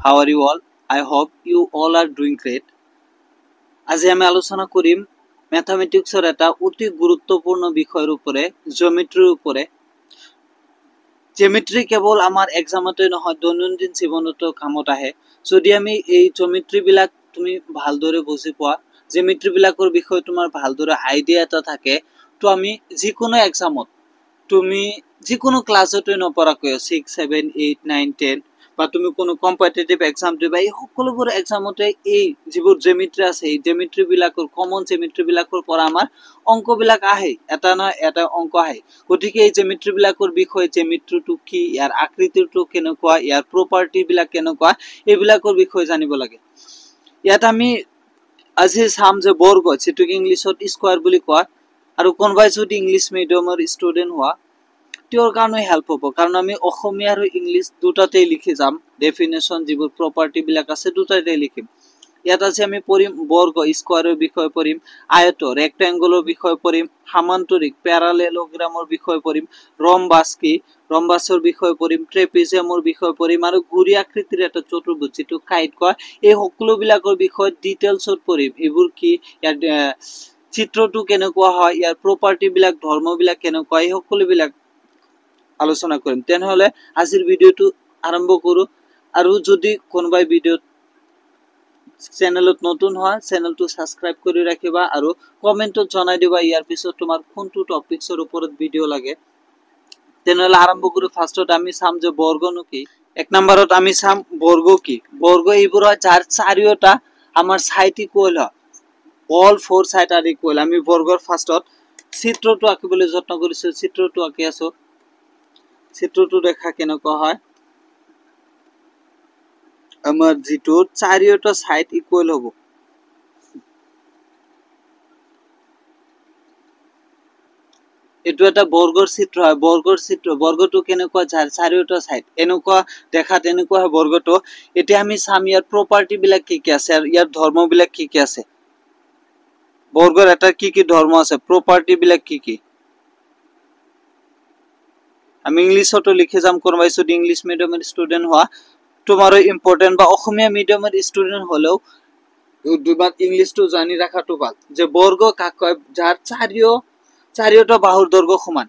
How are you all? I hope you all are doing great. আজি আমি আলোচনা করিম ম্যাথমেটিক্সের একটা অতি গুরুত্বপূর্ণ বিষয়ের উপরে জিওমেট্রির উপরে। জিওমেট্রি কেবল আমার এক্সামতে নহয় দৈনন্দিন জীৱনতো কামত আহে। যদি আমি এই জিওমেট্ৰি বিলাক তুমি ভালদৰে বুজি পোৱা, জিওমেট্ৰি বিলাকৰ বিষয়ে তোমাৰ ভালদৰে আইডিয়া এটা থাকে, তো আমি যিকোনো এক্সামত তুমি যিকোনো ক্লাছতে নপৰাকৈ 6 7 8 9 10 বা তুমি কোনো কম্পিটিটিভ এক্সাম দিবা, এই সকলোবোৰ এক্সামতে এই যিবোৰ জিওমেট্ৰি আছে এই জিওমেট্ৰি বিলাকৰ কমন জিওমেট্ৰি বিলাকৰ পৰা আমাৰ অংক বিলাক আহে, এটা না এটা অংক আহে। গতিকে এই জিওমেট্ৰি বিলাকৰ বিষয়ে জিওমেট্ৰিটো কি, ইয়াৰ আকৃতিটো কেনেকুৱা, ইয়াৰ প্ৰপাৰ্টি বিলাক কেনেকুৱা, এইবিলাকৰ বিষয়ে জানিব লাগে। ইয়াত আমি আজি চাম যে বৰ্গ, যিটোক ইংলিছত স্কোয়াৰ বুলি কয়, আৰু কোনোবাই যদি ইংলিছ মিডিয়ামৰ ষ্টুডেন্ট হোৱা তেওঁৰ কাৰণে হেল্প হ'ব, কাৰণ আমি অসমীয়া আৰু ইংলিছ দুটাতেই লিখি যাম। ডেফিনেশ্যন যিবোৰ প্ৰপাৰ্টি বিলাক আছে দুটাতে লিখিম। ইয়াত আজি আমি পঢ়িম বৰ্গ স্কোয়াৰৰ বিষয়ে পঢ়িম, আয়ত ৰেক্টেংগুলৰ বিষয়ে পঢ়িম, সামান্তৰিক প্যাৰালেলোগ্ৰামৰ বিষয়ে পঢ়িম, ৰম্বাস কি ৰম্বাসৰ বিষয়ে পঢ়িম, ট্ৰেপিজিয়ামৰ বিষয়ে পঢ়িম, আৰু ঘূৰি আকৃতিৰ এটা চতুৰ্ভুজ যিটো কাইট কয়, এই সকলোবিলাকৰ বিষয়ে ডিটেইলছত পঢ়িম। এইবোৰ কি, ইয়াৰ চিত্ৰটো কেনেকুৱা হয়, ইয়াৰ প্ৰপাৰ্টি বিলাক ধৰ্মবিলাক কেনেকুৱা, এই সকলোবিলাক আলোচনা কৰিম। তেনেহলে আজিৰ ভিডিওটো আৰম্ভ কৰো। আৰু যদি কোনোবাই ভিডিওত চেনেলত নতুন হয় চেনেলটো সাবস্ক্ৰাইব কৰি ৰাখিবা, আৰু কমেন্টত জনাই দিবা ইয়াৰ পিছত তোমাৰ কোনটো টপিকছৰ ওপৰত ভিডিও লাগে। তেনেহলে আৰম্ভ কৰো। ফাৰ্স্টত আমি চাম যে বৰ্গনো কি। এক নম্বৰত আমি চাম বৰ্গ কি। বৰ্গ এইবোৰ হয় যাৰ চাৰিওটা আমাৰ সাইড ইকুয়াল হয়, all four side are equal. আমি বৰ্গৰ ফাৰ্স্টত চিত্ৰটো আঁকিবলৈ যত্ন কৰিছো, চিত্ৰটো আঁকি আছো। চিত্ৰটো দেখা কেনেকুৱা হয়, আমাৰ যিটো চাৰিওটা সাইড ইকুয়াল হ'ব। এটো এটা বৰ্গৰ চিত্ৰ হয়। বৰ্গৰ চিত্ৰ, বৰ্গটো কেনেকুৱা, যাৰ চাৰিওটা সাইড এনেকুৱা দেখাত এনেকুৱা হয় বৰ্গটো। এতিয়া আমি চাম ইয়াৰ প্ৰপাৰ্টি বিলাক কি কি আছে আৰু ইয়াৰ ধৰ্ম বিলাক কি কি আছে। বৰ্গৰ এটা কি কি ধৰ্ম আছে, প্ৰপাৰ্টি বিলাক কি কি, আমি ইংলিছতো লিখি যাম। কোনোবাই যদি ইংলিছ মিডিয়ামৰ ষ্টুডেন্ট হোৱা, তোমাৰো ইম্পৰ্টেন্ট, বা অসমীয়া মিডিয়ামৰ ষ্টুডেন্ট হলেও দুবাৰ ইংলিছটো জানি ৰাখাটো ভাল। যে বৰ্গ কাক কয়, যাৰ চাৰিওটা বাহুৰ দৈৰ্ঘ্য সমান।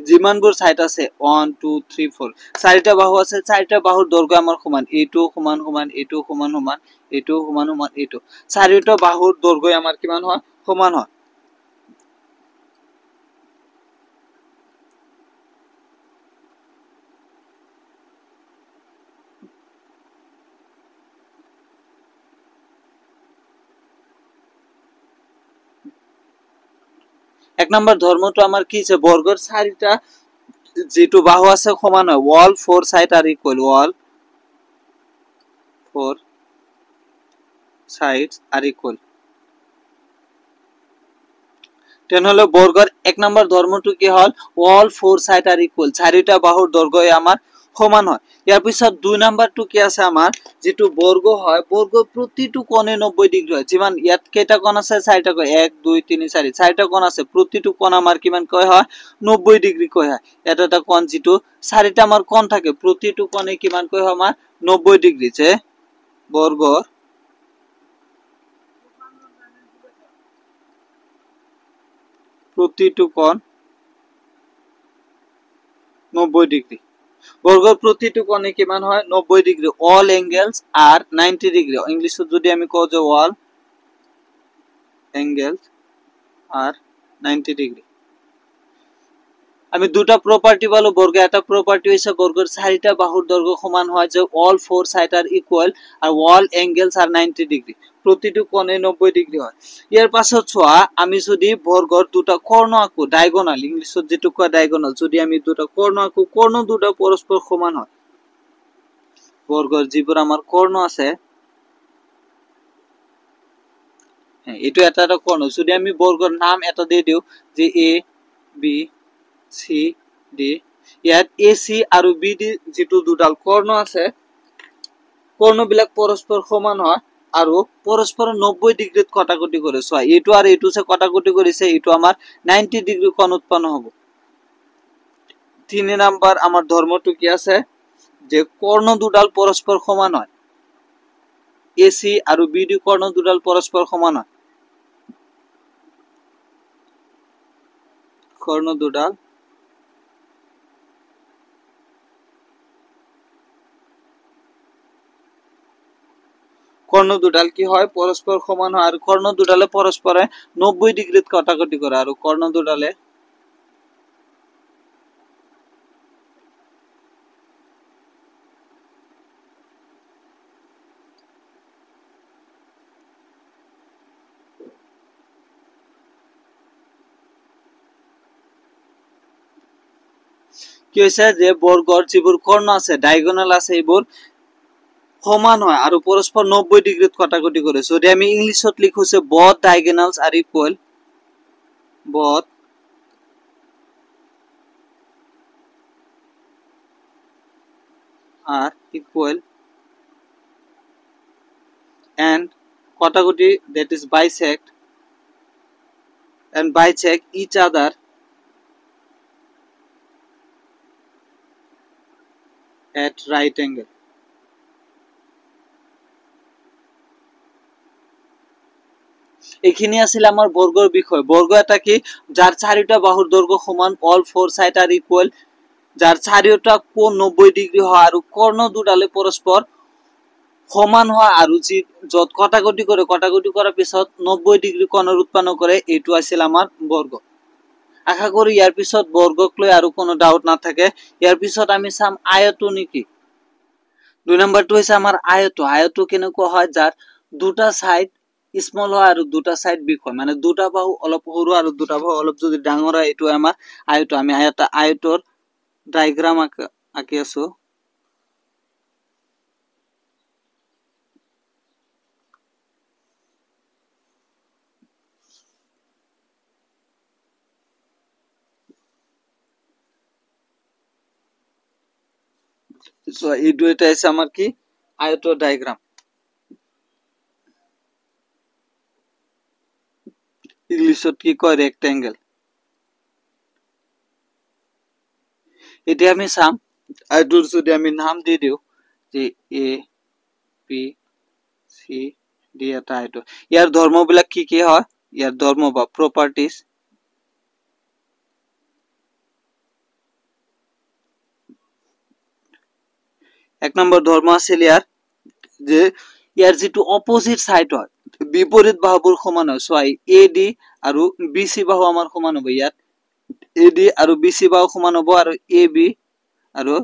যিমানবোৰ সাইড আছে 1 2 3 4 চাৰিটা বাহু আছে, চাৰিটা বাহুৰ দৈৰ্ঘ্য আমাৰ সমান। এইটো সমান সমান, এইটো সমান সমান, এইটো সমান সমান, এইটো চাৰিটা বাহুৰ দৈৰ্ঘ্য আমাৰ কিমান হয়, সমান হয়। এক নম্বৰ ধৰ্মটো আমাৰ কি আছে, বৰ্গৰ চাৰিটা যেটো বাহু আছে সমান হয়। All four side are equal, all four sides are equal. তেনেহলে বৰ্গৰ এক নম্বৰ ধৰ্মটো কি হল, all four side are equal, চাৰিটা বাহুৰ দৈৰ্ঘ্য আমাৰ সমান হয়। ইয়াৰ পিছত দুই নম্বৰটো কি আছে, আমাৰ যেটো বৰ্গ হয়, বৰ্গৰ প্ৰতিটো কোণে 90 ডিগ্ৰী হয়। যিমান ইয়াত কেইটা কোণ আছে, চাৰিটা কোণ, 1 2 3 4 চাৰিটা কোণ আছে, প্ৰতিটো কোণ আমাৰ কিমান কৈ হয়, 90 ডিগ্ৰী কৈ হয়। এটা এটা কোণ যেটো চাৰিটা আমাৰ কোণ থাকে, প্ৰতিটো কোণে কিমান কৈ হয়, আমাৰ 90 ডিগ্ৰী। যে বৰ্গৰ প্ৰতিটো কোণ 90 ডিগ্ৰী। বৰ্গৰ প্ৰতিটো কোণে কিমান হয়, 90 degree. All angles are 90 degree. ইংলিশত যদি আমি কওঁ যে অল এঙ্গেলস আৰ 90 ডিগ্ৰী। আমি দুটা প্রপার্টি পালো বর্গ। এটা প্রপার্টি হইছে বর্গের চারিটা বাহুর দৈর্ঘ্য সমান হয়, যে all four side are equal, are all angles are 90 degree, প্রতিটো কোণে 90 ডিগ্রি হয়। ইয়ার পাছত ছোৱা, আমি যদি বৰ্গৰ দুটা কর্ণ আঁকো, ডায়াগোনাল, ইংলিশত যেটো কয় ডায়াগোনাল, যদি আমি দুটা কর্ণ আঁকো, কর্ণ দুটা পরস্পর সমান হয়। বৰ্গৰ যিবোৰ আমাৰ কৰ্ণ আছে, এইটো এটা এটা কৰ্ণ। যদি আমি বৰ্গৰ নাম এটা দি দিও যে এ বি সি ডি, ইয়াত এ সি আৰু বি ডি যেটো দুডাল কৰ্ণ আছে, কৰ্ণবিলাক পৰস্পৰ সমান হয় আৰু পৰস্পৰ 90 ডিগ্ৰীত কটাকটি কৰে। ছোৱা, এইটো আৰু এইটো সে কটাকটি কৰিছে, এইটো আমাৰ 90 ডিগ্ৰী কোণ উৎপন্ন হ'ব। 3 নম্বৰ আমাৰ ধৰ্মটো কি আছে, যে কৰ্ণ দুডাল পৰস্পৰ সমান হয়। এসি আৰু বিডি কৰ্ণ দুডাল পৰস্পৰ সমান হয় কৰ্ণ দুডাল কি হয় পৰস্পৰ সমান হয় আৰু কৰ্ণ দুডালে পৰস্পৰে 90 ডিগ্ৰীত কটাকটি কৰে আৰু কৰ্ণ দুডালে কি হৈছে যে বৰ্গৰ যিবোৰ কৰ্ণ আছে ডায়াগোনাল আছে এইবোৰ সমান হয় আৰু পৰস্পৰ 90 ডিগ্ৰীত কটাকটি কৰে যদি আমি ইংলিছত লিখোছে both diagonals are equal both are equal and কটাকটি that is bisect each other at right angle এইখিনি আছিল আমাৰ বৰ্গৰ বিষয় বৰ্গ এটা কি যাৰ চাৰিটা বাহুৰ দৈৰ্ঘ্য সমান all four sides are equal যাৰ চাৰিওটা কোণ 90 ডিগ্ৰী হয় আৰু কৰ্ণ দুডালে পৰস্পৰ সমান হয় আৰু যি যত কটাকটি কৰাৰ পিছত 90 ডিগ্ৰী কোণৰ উৎপন্ন কৰে এইটো আছিল আমাৰ বৰ্গ আশা কৰি ইয়াৰ পিছত বৰ্গক লৈ আৰু কোনো ডাউট নাথাকে ইয়াৰ পিছত আমি চাম আয়ত নেকি দুই নম্বৰটো হৈছে আমাৰ আয়ত কেনেকুৱা হয় যাৰ দুটা সাইড স্মল হয় আৰু দুটা সাইড বিগ হয় মানে দুটা বাহু অলপ সৰু আৰু দুটা বাহু অলপ যদি ডাঙৰ হয় এইটো আমাৰ আয়ত আমি আয়তৰ ডায়াগ্ৰাম আঁকি আছো সো এইটো এটা আছে আমার কি আয়ত ডায়াগ্রাম ইংলিশত কি কয় রেক্টেঙ্গেল এটা আমি চাম আয়তর যদি আমি নাম দি দিও যে এ বি সি ডি এটা আয়ত ইয়াৰ ধৰ্মবিলাক কি হয় ইয়াৰ ধৰ্ম বা প্ৰপাৰ্টিজ এক নম্বৰ ধৰ্ম আছিল ইয়াৰ যে ইয়াৰ যেটো অপোজিট সাইড হয় বিপৰীত বাহুবোৰ সমান হয় সো এ ডি আৰু বি সি বাহু আমাৰ সমান হ'ব ইয়াত এ ডি আৰু বি সি বাহু সমান হ'ব আৰু এ বি আৰু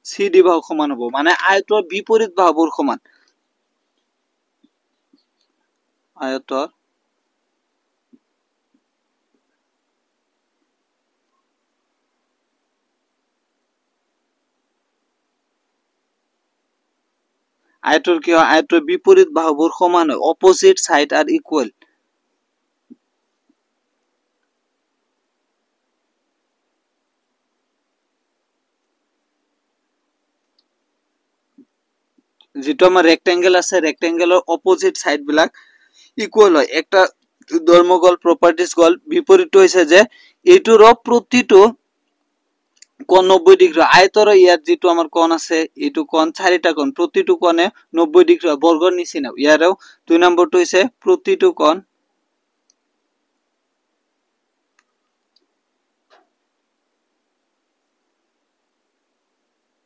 সি ডি বাহু সমান হ'ব মানে আয়তৰ বিপৰীত বাহুবোৰ সমান আয়তৰ আয়তৰ কি হয় আয়তৰ বিপৰীত বাহুবোৰ সমান হয় অপোজিট সাইড আৰ ইকুয়াল যেটো আমাৰ ৰেক্টেঙ্গেল আছে ৰেক্টেঙ্গেলৰ অপোজিট সাইড বিলাক ইকুয়াল হয় একটা ধৰ্মগল প্ৰপাৰ্টিজ গল বিপৰীত হৈছে যে এইটোৰ প্ৰতিটো কোণ 90 ডিগ্ৰী আয়তৰ ইয়াত যেটো আমাৰ কোণ আছে এইটো কোণ চাৰিটা কোণ প্ৰতিটো কোণে 90 ডিগ্ৰী বৰ্গৰ নিচিনা ইয়াৰো দুই নম্বৰটো হৈছে প্ৰতিটো কোণ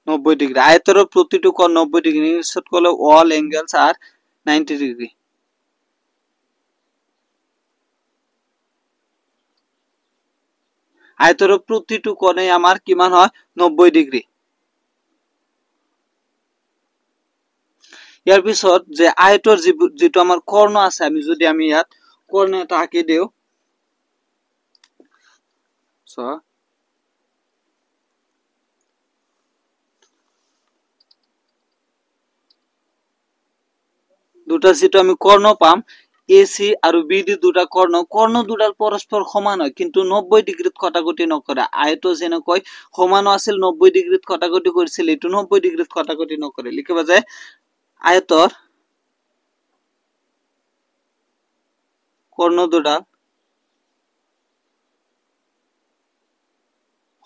90 ডিগ্ৰী আয়তৰ প্ৰতিটো কোণ 90 ডিগ্ৰী ইংলিশত কলে all angles are 90 ডিগ্ৰী আয়তৰ প্ৰতিটো কোণে আমাৰ কিমান হয় 90 ডিগ্ৰী ইয়াৰ পিছত যে আয়তৰ যেটো আমাৰ কৰ্ণ আছে আমি যদি আমি ইয়াত কৰ্ণ এটা আঁকি দিও সো দুটা যেটো আমি কৰ্ণ পাম এসি আৰু বিডি দুটা কৰ্ণ দুডাল পৰস্পৰ সমান হয় কিন্তু 90 ডিগ্ৰীত কটাকটি নকৰে আয়ত যেনেকৈ সমান আছিল 90 ডিগ্ৰীত কটাকটি কৰিছিল এটো 90 ডিগ্ৰীত কটাকটি নকৰে লিখিবা যায় আয়তৰ কৰ্ণ দুডাল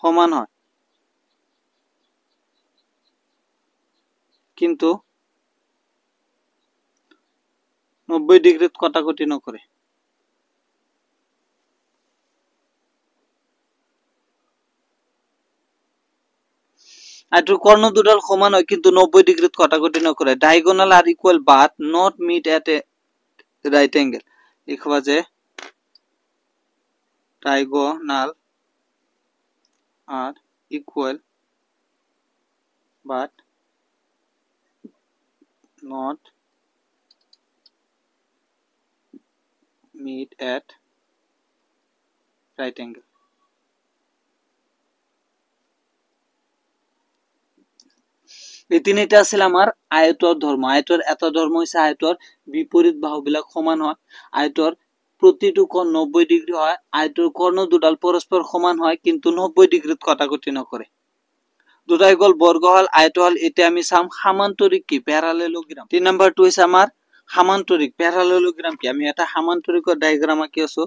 সমান হয় কিন্তু 90 ডিগ্ৰিত কটাকটি নকৰে আইটোৰ কৰ্ণ দুডাল সমান হয় কিন্তু 90 ডিগ্ৰিত কটাকটি নকৰে diagonal are equal but not meet at a right angle লিখবা যে diagonal are equal but not meet at right angle এই তিনিটা আছিল আমাৰ আয়তৰ ধৰ্ম আয়তৰ এটা ধৰ্ম হৈছে আয়তৰ বিপৰীত বাহুবিলাক সমান হয় আয়তৰ প্ৰতিটো কোণ 90 ডিগ্ৰী হয় আয়তৰ কৰ্ণ দুডাল পৰস্পৰ সমান হয় কিন্তু 90 ডিগ্ৰীত কটাকটি নকৰে দুটাই গল বৰ্গ হল আয়ত হল এটা আমি চাম সামান্তৰিক কি প্যাৰালেলোগ্ৰাম 3 নাম্বাৰটো হৈছে আমাৰ সামান্তৰিক প্যাৰালেলোগ্ৰাম কি আমি এটা সামান্তৰিকৰ ডায়াগ্ৰাম আঁকি আছো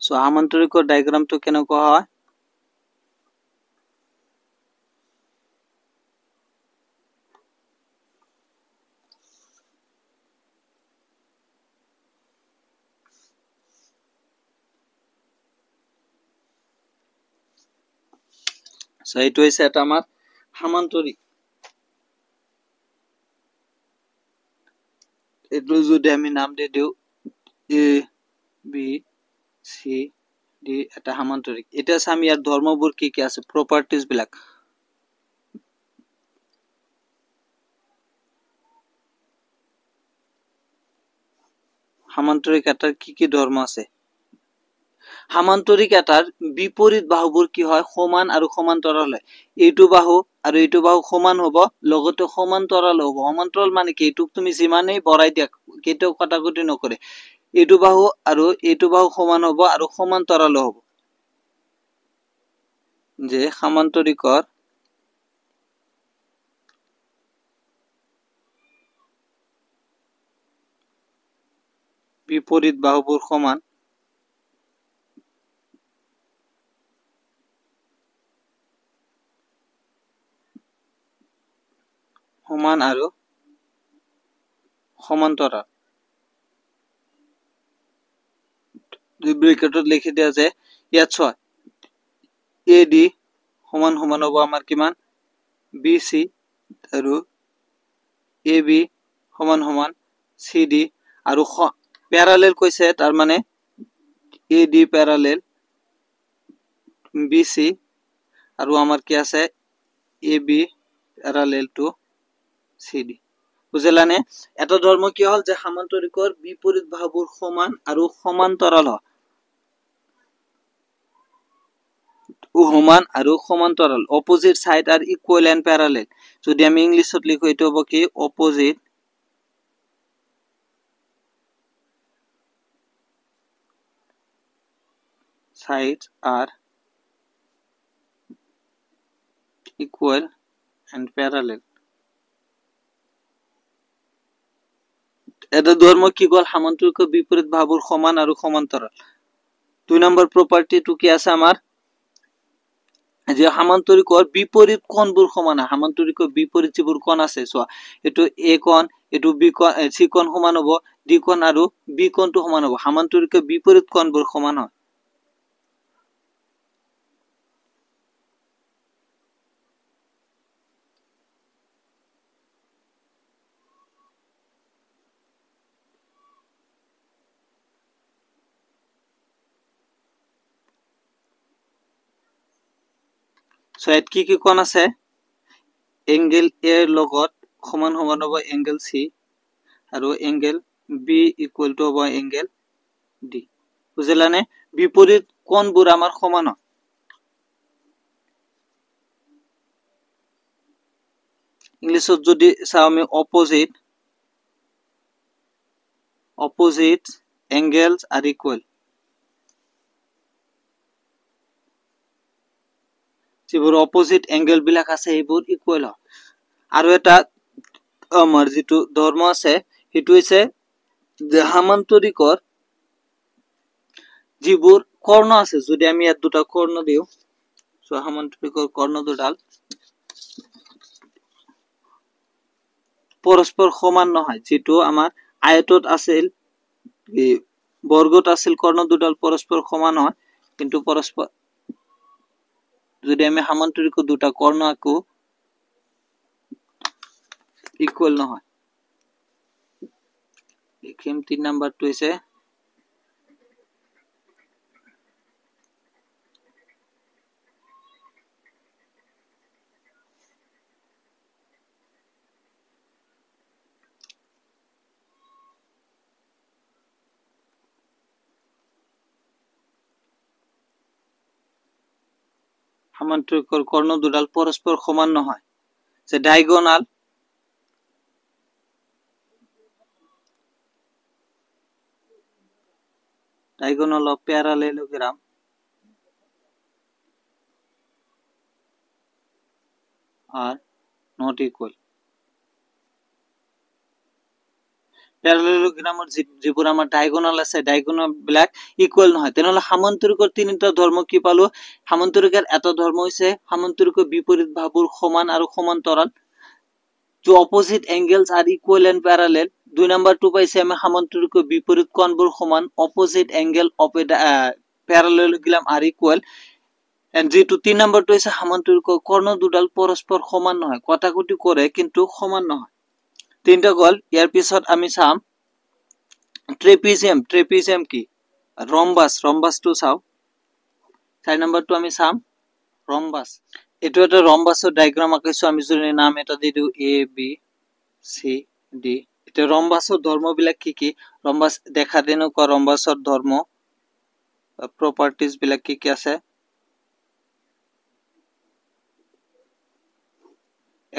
সো সামান্তৰিকৰ ডায়াগ্ৰামটো কেনেকুৱা হয় সো এইটো হৈছে এটা আমাৰ সামান্তরিক এইটো যদি আমি নাম দি দিও এ বি সি ডি এটা সামান্তরিক এটা আমি ইয়াৰ ধৰ্মবোৰ কি কি আছে প্ৰপাৰ্টিজ বিলাক সামান্তৰিক এটাৰ কি কি ধৰ্ম আছে সামান্তৰিক এটাৰ বিপৰীত বাহুবোৰ কি হয় সমান আৰু সমান্তৰাল হয় এইটো বাহু আৰু এইটো বাহু সমান হ'ব লগতে সমান্তৰাল হ'ব সমান্তৰাল মানে কি এইটো তুমি যিমানেই বঢ়াই দিয়া কেতিয়াও কটাকটি নকৰে এইটো বাহু আৰু এইটো বাহু সমান হ'ব আৰু সমান্তৰাল হ'ব যে সামান্তৰিকৰ বিপৰীত বাহুবোৰ সমান সমান আৰু সমান্তৰাল দুই ব্ৰেকেটত লিখি দিয়া যে ইয়াত ছয় এ ডি সমান সমান হ'ব আমাৰ কিমান বি সি আৰু এ বি সমান সমান সি ডি আৰু প্যাৰালেল কৈছে তাৰ মানে এ ডি প্যাৰালেল বি সি আৰু আমাৰ কি আছে A B প্যাৰালেল two C D বুঝলানে এটা ধৰ্ম কি হল যে সামান্তৰিকৰ বিপৰীত বাহুবোৰ সমান আৰু সমান্তৰাল হয় সমান আৰু সমান্তৰাল opposite side are equal and parallel যদি আমি ইংলিশত লিখো এটো হ'ব কি opposite sides are equal and parallel এটা ধর্ম কি গল সামান্তরিক বিপরীত বাহুবোৰ সমান আৰু সমান্তৰাল 2 নম্বৰ প্ৰপাৰ্টিটো কি আছে আমাৰ যে সামান্তৰিকৰ বিপৰীত কোণবোৰ সমান সামান্তৰিকৰ বিপৰীত যিবোৰ কোণ আছে চোৱা এটো এ কোণ এটো বি কোণ সি কোণ সমান হ'ব ডি কোণ আৰু বি কোণটো সমান হ'ব সামান্তৰিকৰ বিপৰীত কোণবোৰ সমান হয় সো এত কি কোণ আছে এঙ্গেল এ লগত সমান সমান হ'ব এঙ্গেল সি আৰু এঙ্গেল বি ইকুয়াল টু হ'ব এঙ্গেল ডি বুঝলানে বিপৰীত কোণবোৰ আমাৰ সমান হয় ইংলিশত যদি চাও আমি অপোজিট এঙ্গেলস আৰ ইকুয়াল যিবোৰ অপোজিট এঙ্গেল বিলাক আছে এইবোৰ ইকুয়াল হয় আৰু এটা আমাৰ যেটো ধৰ্ম আছে হেতু হৈছে যে সামান্তৰিকৰ যিবোৰ কৰ্ণ আছে যদি আমি ইয়াত দুটা কৰ্ণ দিও সো সামান্তৰিকৰ কৰ্ণ দুডাল পৰস্পৰ সমান নহয় যেটো আমাৰ আয়তত আছিল বৰ্গত আছিল কৰ্ণ দুডাল পৰস্পৰ সমান হয় কিন্তু পৰস্পৰ যদি আমি সামান্তৰিক দুটা কৰ্ণ আঁকো ইকুৱেল নহয় লিখিম 3 নম্বৰটো হৈছে সামান্তৰিকৰ কৰ্ণ দুডাল পৰস্পৰ সমান নহয় যে diagonal of parallelogram are not equal প্যাৰালেলোগ্ৰামৰ যিবোৰ আমাৰ ডায়াগোনাল আছে ডায়াগোনাল বিলাক ইকুৱেল নহয় তেনেহলে সামান্তৰিকৰ তিনিটা ধৰ্ম কি পালো সামান্তৰিকৰ এটা ধৰ্ম হৈছে সামান্তৰিকৰ বিপৰীত বাহুবোৰ সমান আৰু সমান্তৰাল the opposite angles are equal and parallel 2 নম্বৰটো পাইছে আমি সামান্তৰিকৰ বিপৰীত কোণবোৰ সমান opposite angle of a parallelogram are equal and যেটো 3 নম্বৰটো হৈছে সামান্তৰিকৰ কৰ্ণ দুডাল পৰস্পৰ সমান নহয় কটাকটি কৰে কিন্তু সমান নহয় তিনটা গল ইয়াৰ পিছত আমি চাম ট্ৰেপিজিয়াম কি ৰম্বাসটো চাও 4 নম্বৰটো আমি চাম ৰম্বাস এটো এটা ৰম্বাসৰ ডায়াগ্ৰাম আঁকিছো আমি যদি নাম এটা দি দিও এ বি সি ডি এটা ৰম্বাসৰ ধৰ্মবিলাক কি ৰম্বাস দেখা দেনকুৱা ৰম্বাসৰ ধৰ্ম প্ৰপাৰ্টিজ বিলাক কি আছে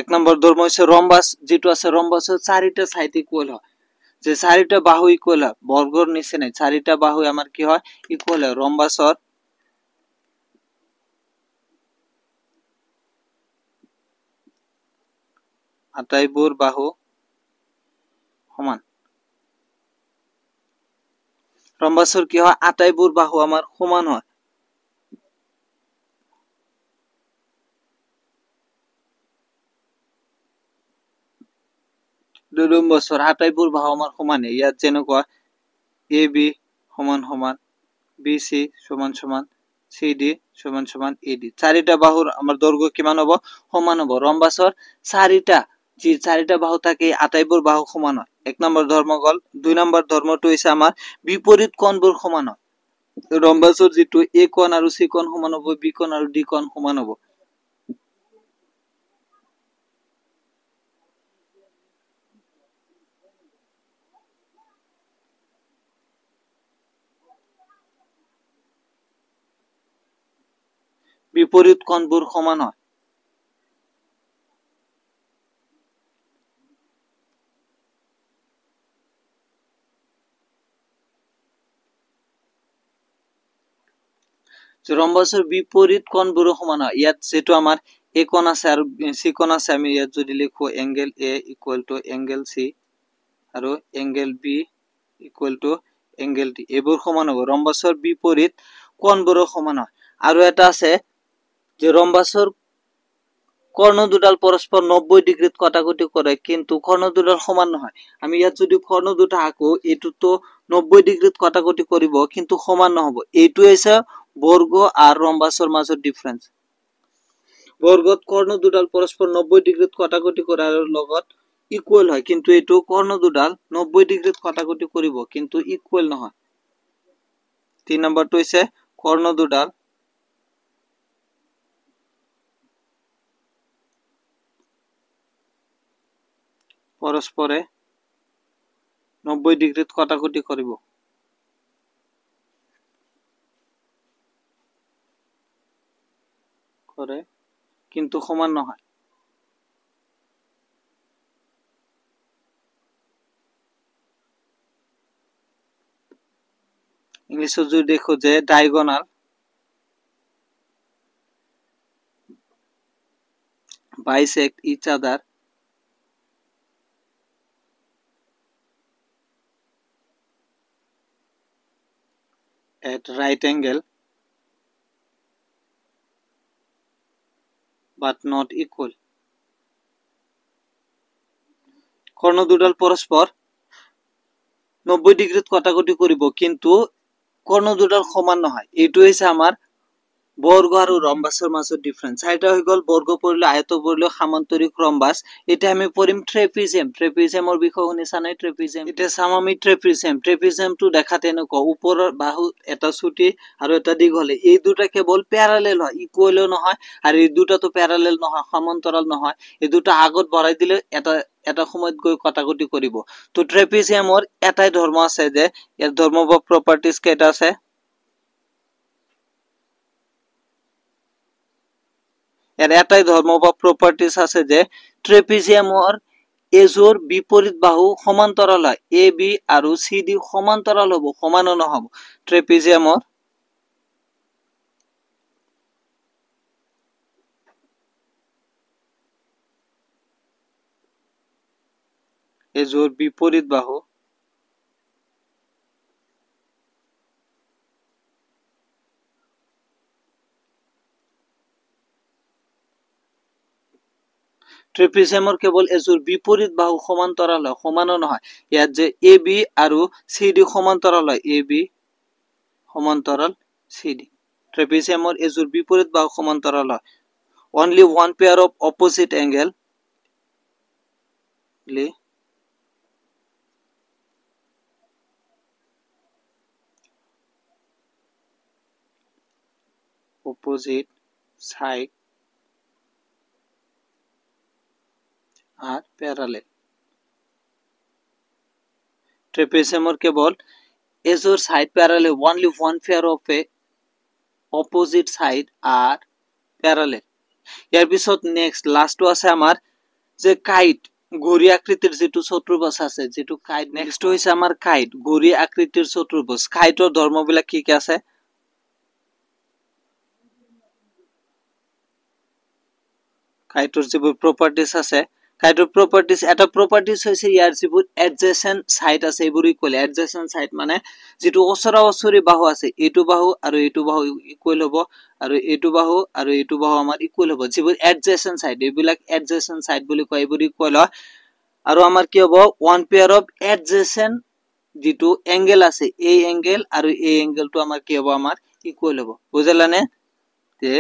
এক নম্বৰ ধৰ্ম হৈছে ৰম্বাস যেটো আছে ৰম্বাসৰ চাৰিটা সাইড ইকুৱেল হয় যে চাৰিটা বাহু ইকুৱেল হয় বৰ্গৰ নিচিনা চাৰিটা বাহু আমাৰ কি হয় ইকুৱেল হয় ৰম্বাসৰ আটাইবোৰ বাহু সমান ৰম্বাসৰ কি হয় আটাইবোৰ বাহু আমাৰ সমান হয় ৰম্বাসৰ আটাইবোৰ বাহু আমাৰ সমান ইয়াত যেনেকুৱা এ বি সমান সমান বি সি সমান সমান সি ডি সমান সমান এ ডি চাৰিটা বাহুৰ আমাৰ দৈৰ্ঘ্য কিমান হ'ব সমান হ'ব ৰম্বাসৰ চাৰিটা বাহু থাকে আটাইবোৰ বাহু সমান হয় এক নম্বৰ ধৰ্ম গল 2 নম্বৰ ধৰ্মটো হৈছে আমাৰ বিপৰীত কোণবোৰ সমান হয় ৰম্বাসৰ যেটো এ কোণ আৰু সি কোণ সমান হ'ব বি কোণ আৰু ডি কোণ সমান হ'ব বিপৰীত কোণবোৰ সমান হয় ৰম্বাসৰ বিপৰীত কোণবোৰ সমান হয় ইয়াত যেটো আমাৰ এ কোণ আছে আৰু সি কোণ আছে আমি ইয়াত যদি লিখো angle A equal to angle C আৰু angle B equal to angle D এবোৰ সমান হ'ব ৰম্বাসৰ বিপৰীত কোণবোৰ সমান হয় আৰু এটা আছে যে ৰম্বাসৰ কৰ্ণ দুডাল পৰস্পৰ 90 ডিগ্ৰীত কটাকটি কৰে কিন্তু কৰ্ণ দুডাল সমান নহয় আমি ইয়াত যদি কৰ্ণ দুটা আঁকো এটোতো 90 ডিগ্ৰীত কটাকটি কৰিব কিন্তু সমান নহব এইটো হৈছে বৰ্গ আৰু ৰম্বাসৰ মাজৰ ডিফাৰেন্স বৰ্গত কৰ্ণ দুডাল পৰস্পৰ 90 ডিগ্ৰীত কটাকটি কৰাৰ লগত ইকুৱেল হয় কিন্তু এটো কৰ্ণ দুডাল 90 ডিগ্ৰীত কটাকটি কৰিব কিন্তু ইকুৱেল নহয় 3 নম্বৰটো হৈছে কৰ্ণ দুডাল পৰস্পৰে 90 ডিগ্ৰীত কটাকটি কৰিব কৰে কিন্তু সমান নহয় ইংলিশত যদি দেখো যে diagonal bisect each other at right angle but not equal কর্ণ দুডাল পরস্পর 90 ডিগ্ৰীত কটাকটি কৰিব কিন্তু কৰ্ণ দুটাৰ সমান নহয় এইটো হৈছে আমাৰ বৰ্গ আৰু ৰম্বাসৰ মাজৰ ডিফাৰেন্স চাৰিটা হৈ গল বৰ্গ পৰিলে আয়ত পৰিলে সামান্তৰিক ৰম্বাস এতিয়া আমি পঢ়িম ট্ৰেপিজিয়ামৰ বিষয়ে শুনিছা নাই ট্ৰেপিজিয়াম এতিয়া চাম আমি ট্ৰেপিজিয়ামটো দেখাত এনেকুৱা ওপৰৰ বাহু এটা চুটি আৰু এটা দীঘল এই দুটা কেৱল প্যাৰালেল হয় ইকুৱেলও নহয় আৰু এই দুটাটো প্যাৰালেল নহয় সমান্তৰাল নহয় এই দুটা আগত বঢ়াই দিলে এটা সময়ত গৈ কটাকটি কৰিব তো ট্ৰেপিজিয়ামৰ এটাই ধৰ্ম আছে যে ইয়াৰ ধৰ্ম বা প্ৰপাৰ্টিজ কেইটা আছে এৰ এটাই ধৰ্ম বা প্ৰপাৰ্টিস আছে যে ট্ৰেপিজিয়ামৰ এজোৰ বিপৰীত বাহু সমান্তৰাল হয় এ বি আৰু সি ডি সমান্তৰাল হ'ব সমানো নহব ট্ৰেপিজিয়ামৰ এজোৰ বিপৰীত বাহু ট্ৰেপিজিয়ামৰ কেৱল এজোৰ বিপৰীত বাহু সমান্তৰাল হয় সমানো নহয় ইয়াত যে এ বি আৰু সি ডি সমান্তৰাল হয় এ বি সমান্তৰাল সি ডি ট্ৰেপিজিয়ামৰ এজোৰ বিপৰীত বাহু সমান্তৰাল হয় only one pair of opposite angle opposite side are parallel ট্ৰেপিজিয়ামৰ কেৱল এজোৰ side parallel only one pair of a opposite side are parallel ইয়াৰ পিছত নেক্সট লাস্টটো আছে আমাৰ যে কাইট ঘড়ী আকৃতিৰ যেটো চতুৰ্ভুজ আছে যেটো কাইট নেক্সট হৈছে আমাৰ কাইট ঘড়ী আকৃতিৰ চতুৰ্ভুজ কাইটৰ ধৰ্মবিলাক কি কি আছে কাইটৰ যিবোৰ প্ৰপাৰ্টিজ আছে কাইটৰ প্ৰপাৰ্টিজ এটা প্ৰপাৰ্টিজ হৈছে ইয়াৰ যিবোৰ এডজেসেন্ট সাইড আছে এইবোৰ ইকুৱেল এডজেসেন্ট সাইড মানে যেটো ওচৰা ওচৰি বাহু আছে এইটো বাহু আৰু এইটো বাহু ইকুৱেল হ'ব আৰু এইটো বাহু আমাৰ ইকুৱেল হ'ব যিবোৰ এডজেসেন্ট সাইড এইবিলাক এডজেসেন্ট সাইড বুলি কয় এইবোৰ ইকুৱেল হয় আৰু আমাৰ কি হ'ব ওৱান পেয়াৰ অফ এডজেসেন্ট যেটো এংগেল আছে এই এংগেল আৰু এই এংগেলটো আমাৰ কি হ'ব আমাৰ ইকুৱেল হ'ব বুঝলানে তে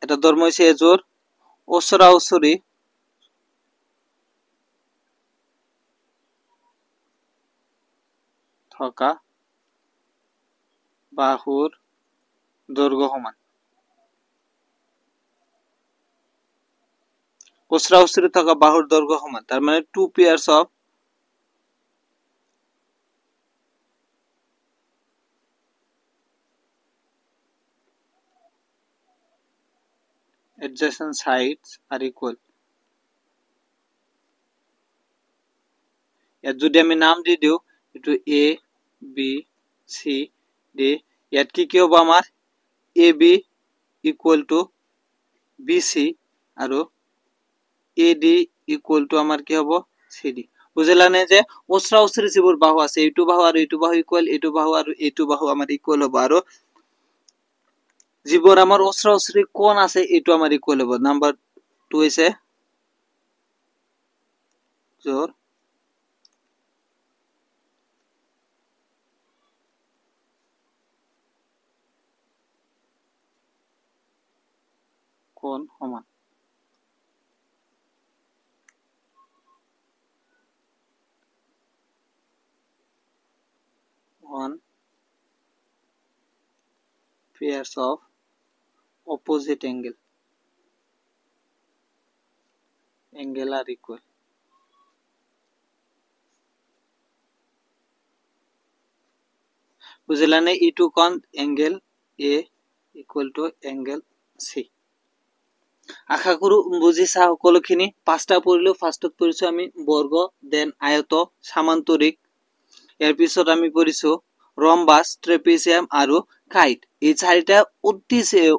এটা ধর্ম হইছে এজোর ওসরা ওসরি থকা বাহুর দৈর্ঘ্য সমান ওসরা ওসরি থকা বাহুর দৈর্ঘ্য সমান তার মানে two pairs of adjacent sides are equal ইয়াত যদি আমি নাম দি দিও এটো এ বি সি ডি ইয়াত কি হ'ব আমাৰ A B equal two B সি আৰু এ ডি ইকুৱেল টু আমাৰ কি হ'ব সি ডি বুঝলানে যে ওসৰা ওসৰি যিবোৰ বাহু আছে এইটো বাহু আৰু এইটো বাহু ইকুৱেল এইটো বাহু আৰু এইটো বাহু আমাৰ ইকুৱেল হ'ব আৰু যিবোৰ আমাৰ ওসৰা ওসৰি কোণ আছে এইটো আমাৰ ইকুৱেল হ'ব নাম্বাৰ 2 হৈছে জোৰ কোণ সমান one pairs of opposite angle are equal বুঝলানে ইটো কোণ angle A equal to angle C আশা কৰো বুজিছা সকলোখিনি পাঁচটা পঢ়িলো ফাৰ্ষ্টত পঢ়িছো আমি বৰ্গ দেন আয়ত সামান্তৰিক ইয়াৰ পিছত আমি পঢ়িছো ৰম্বাস ট্ৰেপিজিয়াম আৰু কাইট এই চাৰিটা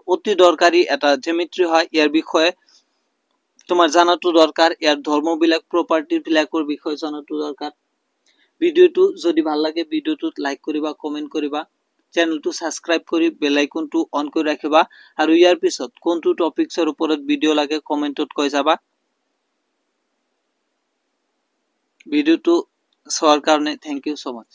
অতি দৰকাৰী এটা জ্যামিতি হয় ইয়াৰ বিষয়ে তোমাৰ জানাটো দৰকাৰ ইয়াৰ ধৰ্মবিলাক প্ৰপাৰ্টি বিলাকৰ বিষয়ে জানাটো দৰকাৰ ভিডিওটো যদি ভাল লাগে ভিডিওটোত লাইক কৰিবা কমেন্ট কৰিবা চেনেলটো সাবস্ক্ৰাইব কৰি বেল আইকনটো অন কৰি ৰাখিবা আৰু ইয়াৰ পিছত কোনটো টপিকছৰ ওপৰত ভিডিও লাগে কমেন্টত কৈ যাবা ভিডিঅ'টো চোৱাৰ কাৰণে থেংক ইউ ছ' মাছ।